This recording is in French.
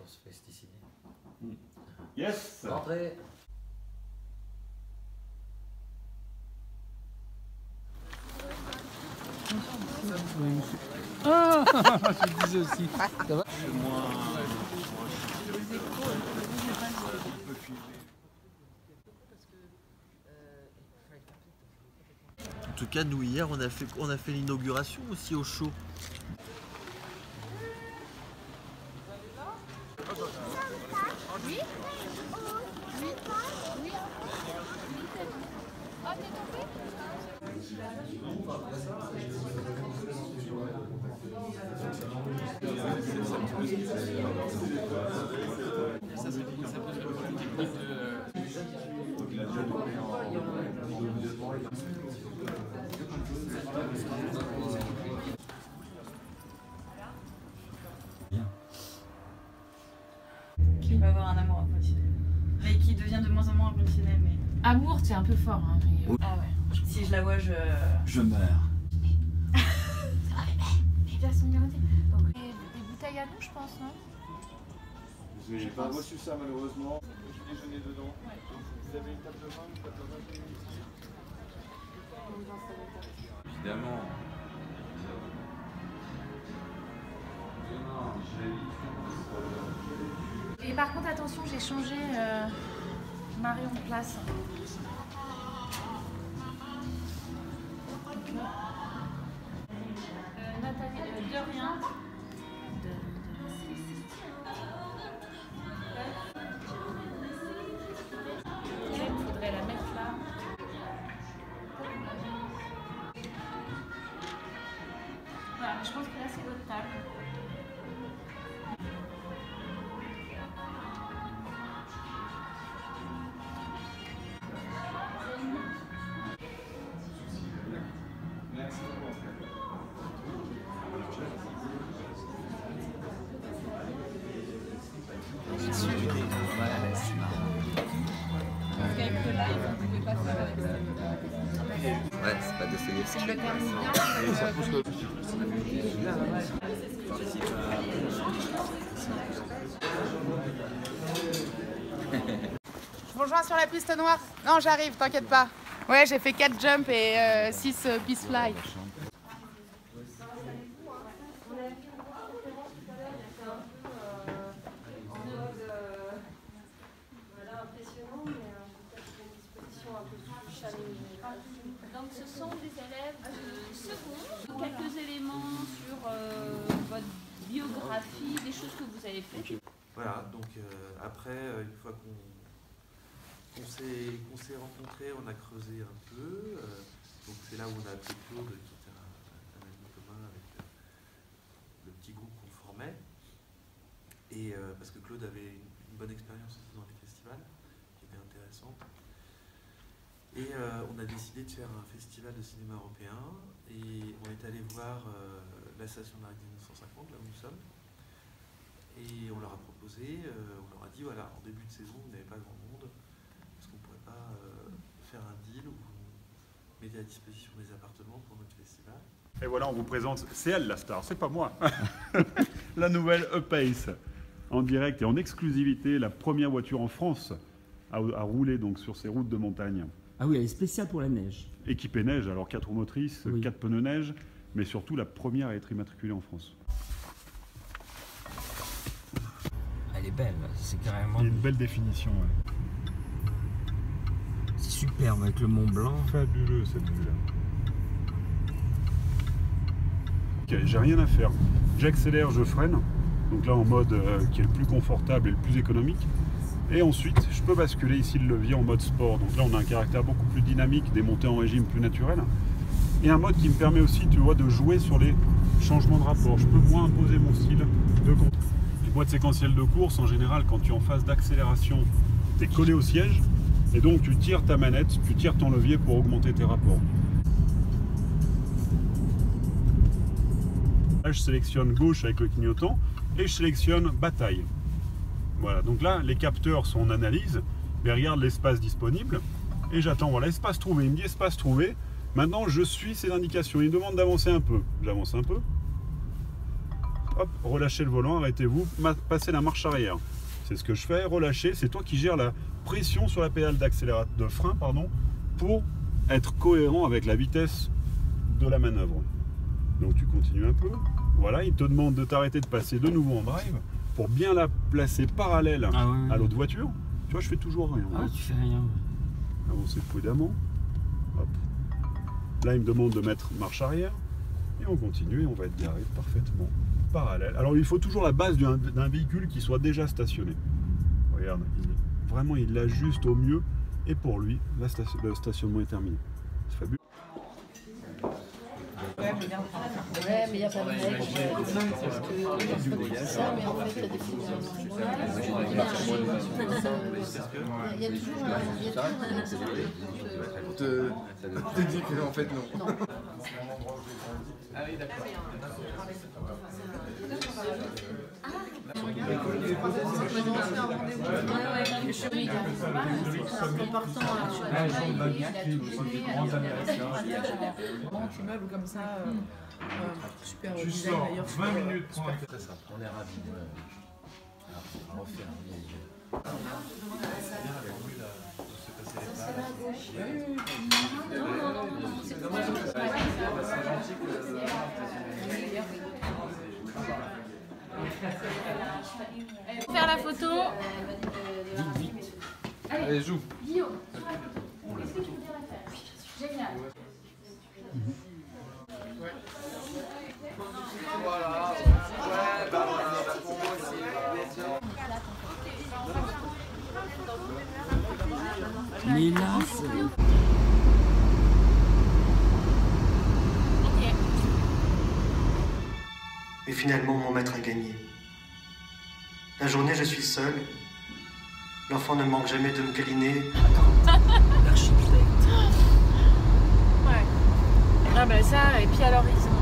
pour se pesticider. Yes. Rentrez. Ah, je le disais aussi. Ça va? En tout cas, nous hier, on a fait l'inauguration aussi au show. Oui. Oui. Oui. Ah, t'es tombé? Qui va avoir un amour inconditionnel. Mais qui devient de moins en moins inconditionnel. Mais... Amour, c'est un peu fort. Hein, mais... Ah ouais. Si je la vois, je meurs. Il a son gardien. Des bouteilles à nous, je pense, non? Vous n'avez pas reçu ça malheureusement. Petit déjeuner dedans. Vous avez une table de vin, une table de vin. Évidemment. Et par contre, attention, j'ai changé Marion de place. Nathalie, de rien. Il faudrait la mettre là. Voilà, je pense que là c'est votre table. Parce qu'avec le live, on ne pouvait pas faire avec ça. Ouais, c'est pas d'essayer. Si je le termine bien, Je vous rejoins sur la piste noire. Non, j'arrive, t'inquiète pas. Ouais, j'ai fait 4 jumps et 6 peace fly. donc ce sont des élèves de seconde. Quelques éléments sur votre biographie, des choses que vous avez faites. Voilà, donc après, une fois qu'on s'est rencontrés, on a creusé un peu. Donc c'est là où on a appelé Claude, qui était un ami commun avec le petit groupe qu'on formait. Et parce que Claude avait une bonne expérience aussi dans les festivals, qui était intéressante. Et on a décidé de faire un festival de cinéma européen. Et on est allé voir la station de la 1950, là où nous sommes. Et on leur a proposé, on leur a dit voilà, en début de saison, vous n'avez pas grand monde, est-ce qu'on ne pourrait pas faire un deal où vous mettez à disposition des appartements pour notre festival? Et voilà, on vous présente, c'est elle la star, c'est pas moi. La nouvelle E-Pace, en direct et en exclusivité, la première voiture en France à rouler donc sur ces routes de montagne. Ah oui, elle est spéciale pour la neige. Équipée neige, alors 4 roues motrices, Oui. 4 pneus neige, mais surtout la première à être immatriculée en France. Elle est belle, c'est carrément. Il y a une belle définition. Ouais. C'est superbe avec le Mont Blanc. Fabuleux cette vue-là. Ok, j'ai rien à faire. J'accélère, je freine. Donc là en mode qui est le plus confortable et le plus économique. Et ensuite, je peux basculer ici le levier en mode sport. Donc là, on a un caractère beaucoup plus dynamique, des montées en régime plus naturelles. Et un mode qui me permet aussi, tu vois, de jouer sur les changements de rapport. Je peux moins imposer mon style de contrôle. Les boîtes séquentielles de course, en général, quand tu es en phase d'accélération, tu es collé au siège. Et donc, tu tires ta manette, tu tires ton levier pour augmenter tes rapports. Là, je sélectionne gauche avec le clignotant et je sélectionne bataille. Voilà, donc là, les capteurs sont en analyse, mais regarde l'espace disponible, et j'attends, voilà, espace trouvé, il me dit espace trouvé, maintenant je suis ces indications, il me demande d'avancer un peu, j'avance un peu, hop, relâchez le volant, arrêtez-vous, passez la marche arrière. C'est ce que je fais, relâcher, c'est toi qui gères la pression sur la pédale de frein, pardon, pour être cohérent avec la vitesse de la manœuvre. Donc tu continues un peu, voilà, il te demande de t'arrêter de passer de nouveau en drive pour bien la placer parallèle à l'autre voiture. Tu vois, je fais toujours rien. Ah, tu fais rien. Avancez prudemment. Hop. Là, il me demande de mettre marche arrière. Et on continue et on va être garé parfaitement parallèle. Alors, il faut toujours la base d'un véhicule qui soit déjà stationné. Regarde, vraiment, il l'ajuste au mieux. Et pour lui, le stationnement est terminé. C'est fabuleux. Ouais, mais il n'y a pas de règle. C'est ça, mais en fait, il y a des films. Il y a toujours un. te dit que en fait non. Ah oui, d'accord. Immeuble comme ça, super Tu design sors d'ailleurs. 20 minutes pour un Très simple, on est ravis. On va faire Faire la photo. Vite. Allez, joue. Guillaume, qu'est-ce que tu me dirais faire? Génial. Voilà. Ouais, bah voilà, pour moi aussi. Mais là, c'est... Et finalement, mon maître a gagné. La journée, je suis seul. L'enfant ne manque jamais de me câliner. L'architecte. Ouais. Ah bah ça, et puis alors ils ont